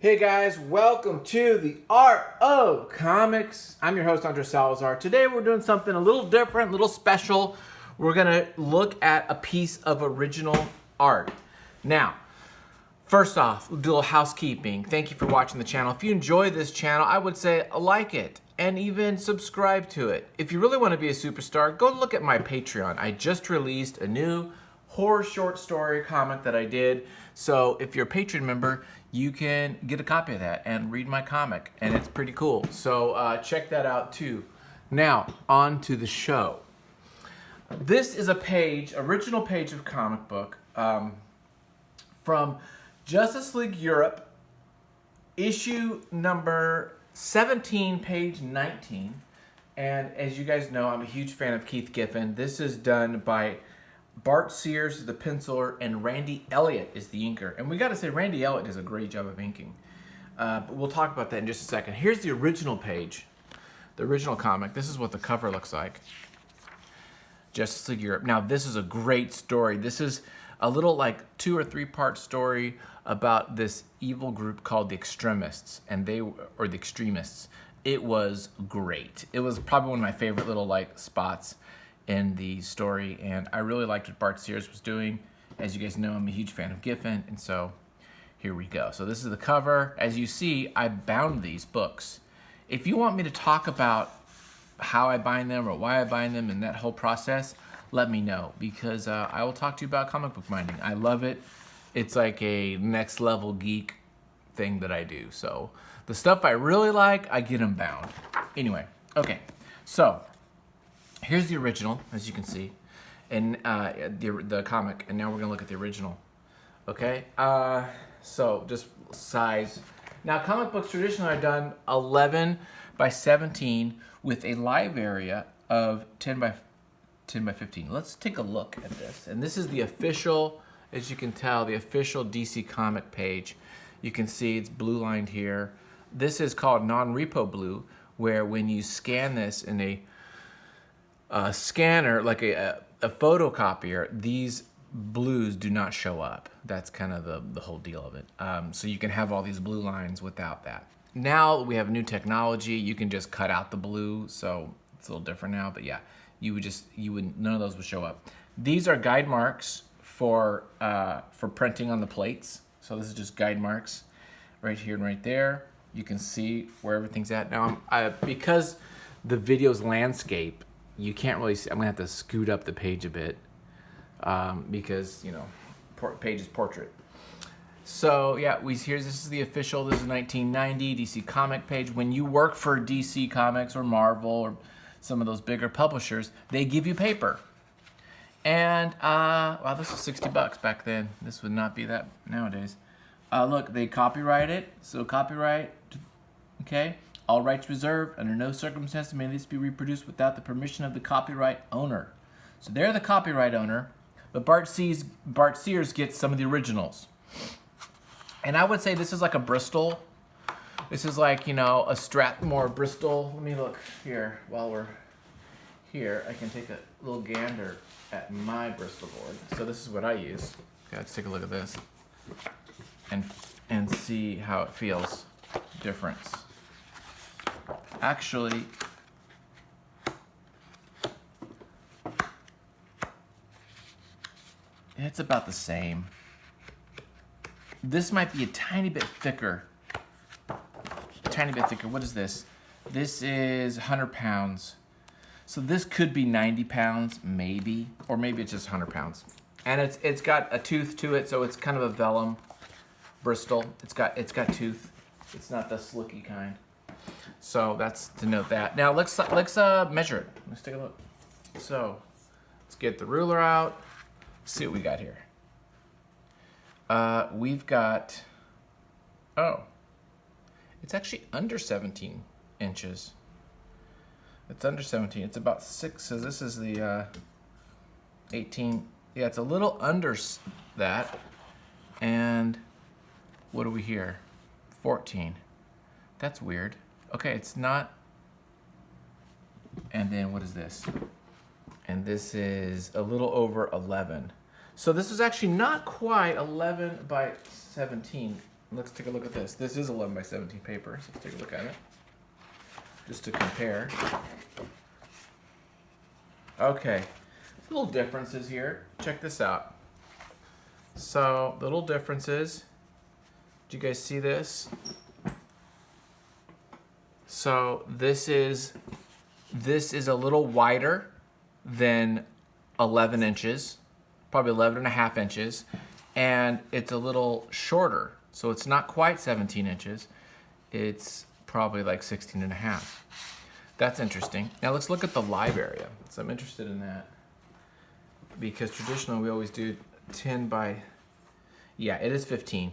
Hey guys, welcome to the Art of Comics. I'm your host, Andre Salazar. Today we're doing something a little different, a little special. We're gonna look at a piece of original art. Now, first off, we'll do a little housekeeping. Thank you for watching the channel. If you enjoy this channel, I would say like it and even subscribe to it. If you really want to be a superstar, go look at my Patreon. I just released a new horror short story comic that I did. So if you're a Patreon member, you can get a copy of that and read my comic, and it's pretty cool. So check that out too. Now, on to the show. This is a page, original page of comic book from Justice League Europe, issue number 17, page 19. And as you guys know, I'm a huge fan of Keith Giffen. This is done by Bart Sears is the penciler, and Randy Elliott is the inker. And we got to say, Randy Elliott does a great job of inking. But we'll talk about that in just a second. Here's the original page, the original comic. This is what the cover looks like. Justice League Europe. Now, this is a great story. This is a little like 2 or 3 part story about this evil group called the Extremists, and or the Extremists. It was great. It was probably one of my favorite little like spots in the story, and I really liked what Bart Sears was doing. As you guys know, I'm a huge fan of Giffen, and so here we go. So this is the cover. As you see, I bound these books. If you want me to talk about how I bind them or why I bind them and that whole process, let me know, because I will talk to you about comic book binding. I love it. It's like a next level geek thing that I do. So the stuff I really like, I get them bound. Anyway, okay, so here's the original, as you can see, and the comic, and now we're gonna look at the original. Okay, so just size. Now, comic books traditionally are done 11 by 17 with a live area of 10 by 15. Let's take a look at this. And this is the official, as you can tell, the official DC comic page. You can see it's blue lined here. This is called non-repo blue, where when you scan this in a scanner, like a photocopier, these blues do not show up. That's kind of the whole deal of it. So you can have all these blue lines without that. Now we have new technology. You can just cut out the blue, so it's a little different now. But yeah, none of those would show up. These are guide marks for printing on the plates. So this is just guide marks right here and right there. You can see where everything's at. Now, because the video's landscape, you can't really see. I'm gonna have to scoot up the page a bit because, you know, page is portrait. So yeah, this is the official. This is 1990 DC comic page. When you work for DC Comics or Marvel or some of those bigger publishers, they give you paper. And wow, this was $60 back then. This would not be that nowadays. Look, they copyright it. So copyright, okay. All rights reserved. Under no circumstances may this be reproduced without the permission of the copyright owner. So they're the copyright owner, but Bart Sears gets some of the originals. And I would say this is like a Bristol. This is like, you know, a Strathmore Bristol. Let me look here. While we're here, I can take a little gander at my Bristol board. So this is what I use. Okay, let's take a look at this and see how it feels. Difference. Actually, it's about the same. This might be a tiny bit thicker. What is this? This is 100 pounds. So this could be 90 pounds, maybe, or maybe it's just 100 pounds. And it's got a tooth to it, so it's kind of a vellum Bristol. It's got tooth. It's not the slicky kind. So that's to note that. Now let's measure it. Let's take a look. So let's get the ruler out. See what we got here. We've got, it's actually under 17 inches. It's under 17. It's about 6. So this is the 18. Yeah, it's a little under that. And what do we hear? 14. That's weird. Okay, it's not. And then what is this? And this is a little over 11. So this is actually not quite 11 by 17. let's take a look at this. This is 11 by 17 paper, so let's take a look at it. Just to compare. Okay, little differences here. Check this out. So, little differences. Do you guys see this? So, this is a little wider than 11 inches, probably 11 and a half inches, and it's a little shorter. So it's not quite 17 inches. It's probably like 16 and a half. That's interesting. Now let's look at the live area. So I'm interested in that because traditionally we always do 10 by, yeah, it is 15.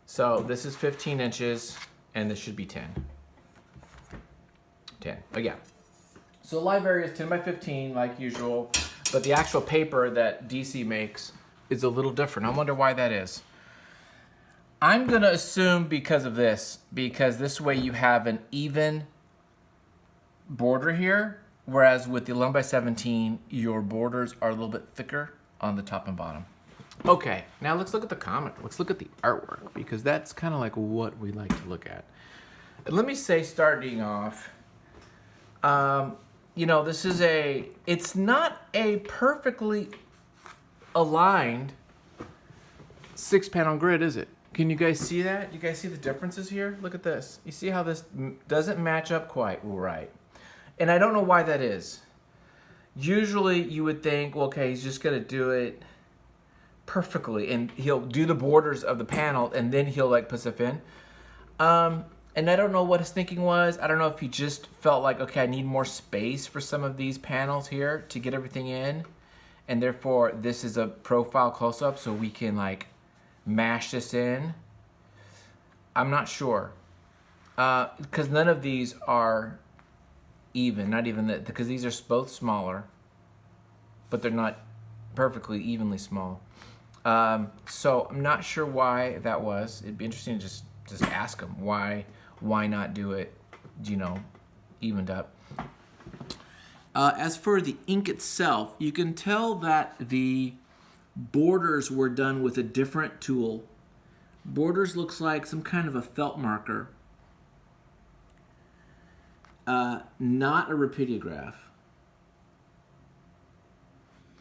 So this is 15 inches and this should be 10. 10, but yeah. So live area is 10 by 15 like usual, but the actual paper that DC makes is a little different. I wonder why that is. I'm gonna assume because of this, because this way you have an even border here, whereas with the 11 by 17, your borders are a little bit thicker on the top and bottom. Okay, now let's look at the comic. Let's look at the artwork, because that's kind of like what we like to look at. And let me say, starting off, you know, this is it's not a perfectly aligned 6-panel grid, is it? Can you guys see that? You guys see the differences here? Look at this. You see how this doesn't match up quite right. And I don't know why that is. Usually you would think, well, okay, he's just gonna do it perfectly and he'll do the borders of the panel and then he'll like put stuff in. And I don't know what his thinking was. I don't know if he just felt like, okay, I need more space for some of these panels here to get everything in. And therefore this is a profile close-up so we can like mash this in. I'm not sure. Because none of these are even, not even that, because these are both smaller, but they're not perfectly evenly small. So I'm not sure why that was. It'd be interesting to just ask him why not do it, you know, evened up. As for the ink itself, you can tell that the borders were done with a different tool. Borders looks like some kind of a felt marker, not a rapidograph.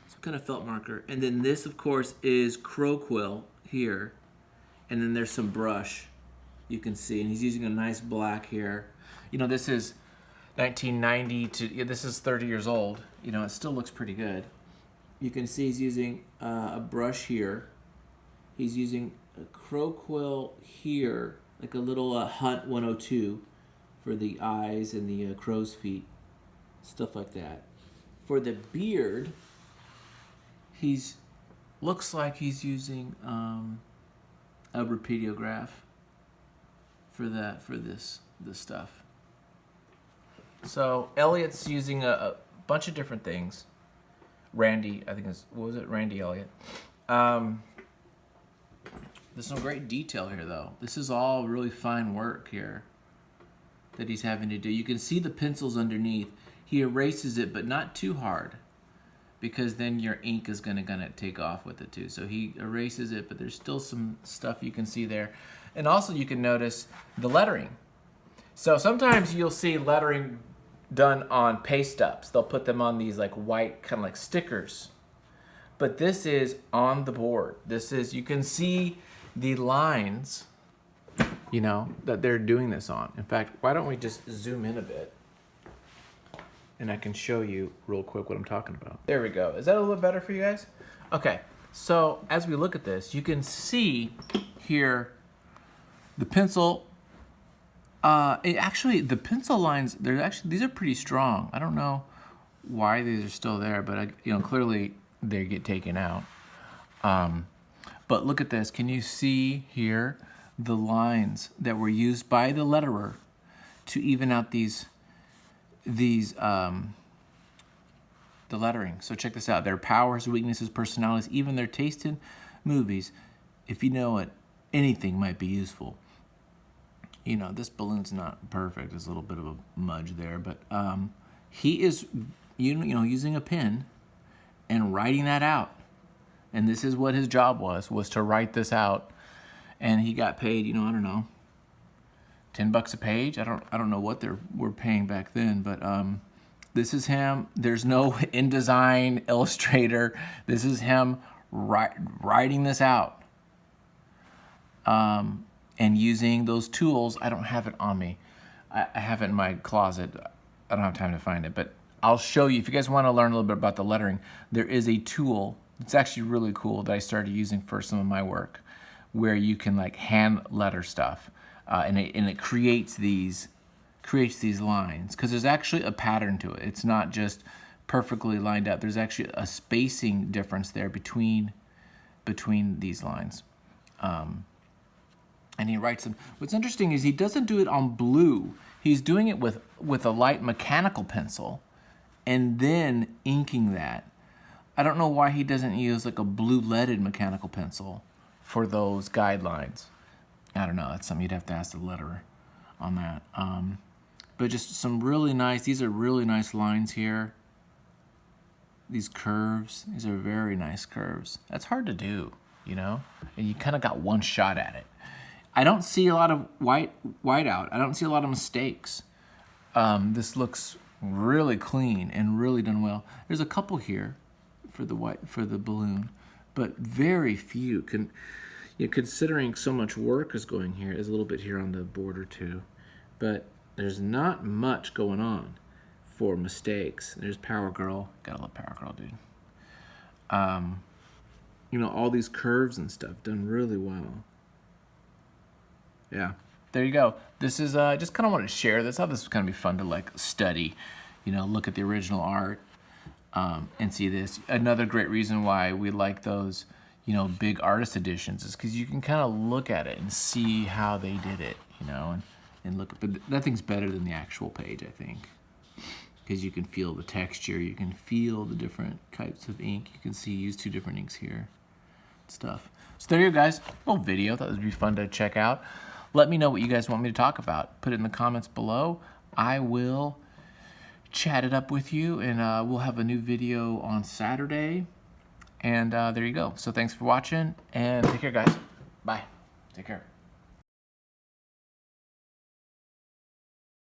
Some kind of felt marker. And then this, of course, is crow quill here. And then there's some brush you can see. And he's using a nice black here. You know, this is 1990 to, yeah, this is 30 years old. You know, it still looks pretty good. You can see he's using a brush here. He's using a crow quill here, like a little Hunt 102 for the eyes and the crow's feet, stuff like that. For the beard, looks like he's using a rapidograph for this stuff. So Elliot's using a bunch of different things. Randy, I think what was it? Randy Elliott. There's some great detail here though. This is all really fine work here that he's having to do. You can see the pencils underneath. He erases it, but not too hard, because then your ink is gonna take off with it too. So he erases it, but there's still some stuff you can see there. And also you can notice the lettering. So sometimes you'll see lettering done on paste ups. They'll put them on these like white kind of like stickers. But this is on the board. This is, you can see the lines, you know, that they're doing this on. In fact, why don't we just zoom in a bit and I can show you real quick what I'm talking about. There we go. Is that a little bit better for you guys? Okay, so as we look at this, you can see here the pencil. Actually, the pencil lines, these are pretty strong. I don't know why these are still there, but you know, clearly they get taken out. But look at this. Can you see here the lines that were used by the letterer to even out the lettering? So check this out. Their powers, weaknesses, personalities, even their taste in movies. If you know it, anything might be useful. You know, this balloon's not perfect. There's a little bit of a smudge there, but he is, you know, using a pen and writing that out. And this is what his job was to write this out and he got paid, you know, I don't know, $10 a page. I don't know what we're paying back then, but this is him. There's no InDesign, Illustrator. This is him writing this out and using those tools. I don't have it on me. I have it in my closet. I don't have time to find it, but I'll show you. If you guys want to learn a little bit about the lettering, there is a tool. It's actually really cool that I started using for some of my work, where you can like hand letter stuff, and it creates these lines, because there's actually a pattern to it. It's not just perfectly lined up. There's actually a spacing difference there between these lines. And he writes them. What's interesting is he doesn't do it on blue. He's doing it with a light mechanical pencil and then inking that. I don't know why he doesn't use like a blue leaded mechanical pencil for those guidelines. I don't know. That's something you'd have to ask the letterer on that. But just some really nice, these are really nice lines here. These curves, these are very nice curves. That's hard to do, you know? And you kind of got one shot at it. I don't see a lot of white out. I don't see a lot of mistakes. This looks really clean and really done well. There's a couple here for the balloon, but very few. Considering so much work is going here, there's a little bit here on the border too, but there's not much going on for mistakes. There's Power Girl. Gotta love Power Girl, dude. You know, all these curves and stuff done really well. Yeah, there you go. This is just kind of wanted to share this. I thought this was going to be fun to like study, you know, look at the original art and see this. Another great reason why we like those, you know, big artist editions is because you can kind of look at it and see how they did it, you know, and look. But nothing's better than the actual page, I think, because you can feel the texture, you can feel the different types of ink. You can see use 2 different inks here, stuff. So there you go, guys. A little video. Thought it would be fun to check out. Let me know what you guys want me to talk about. Put it in the comments below. I will chat it up with you, and we'll have a new video on Saturday. And there you go. So thanks for watching, and take care, guys. Bye. Take care.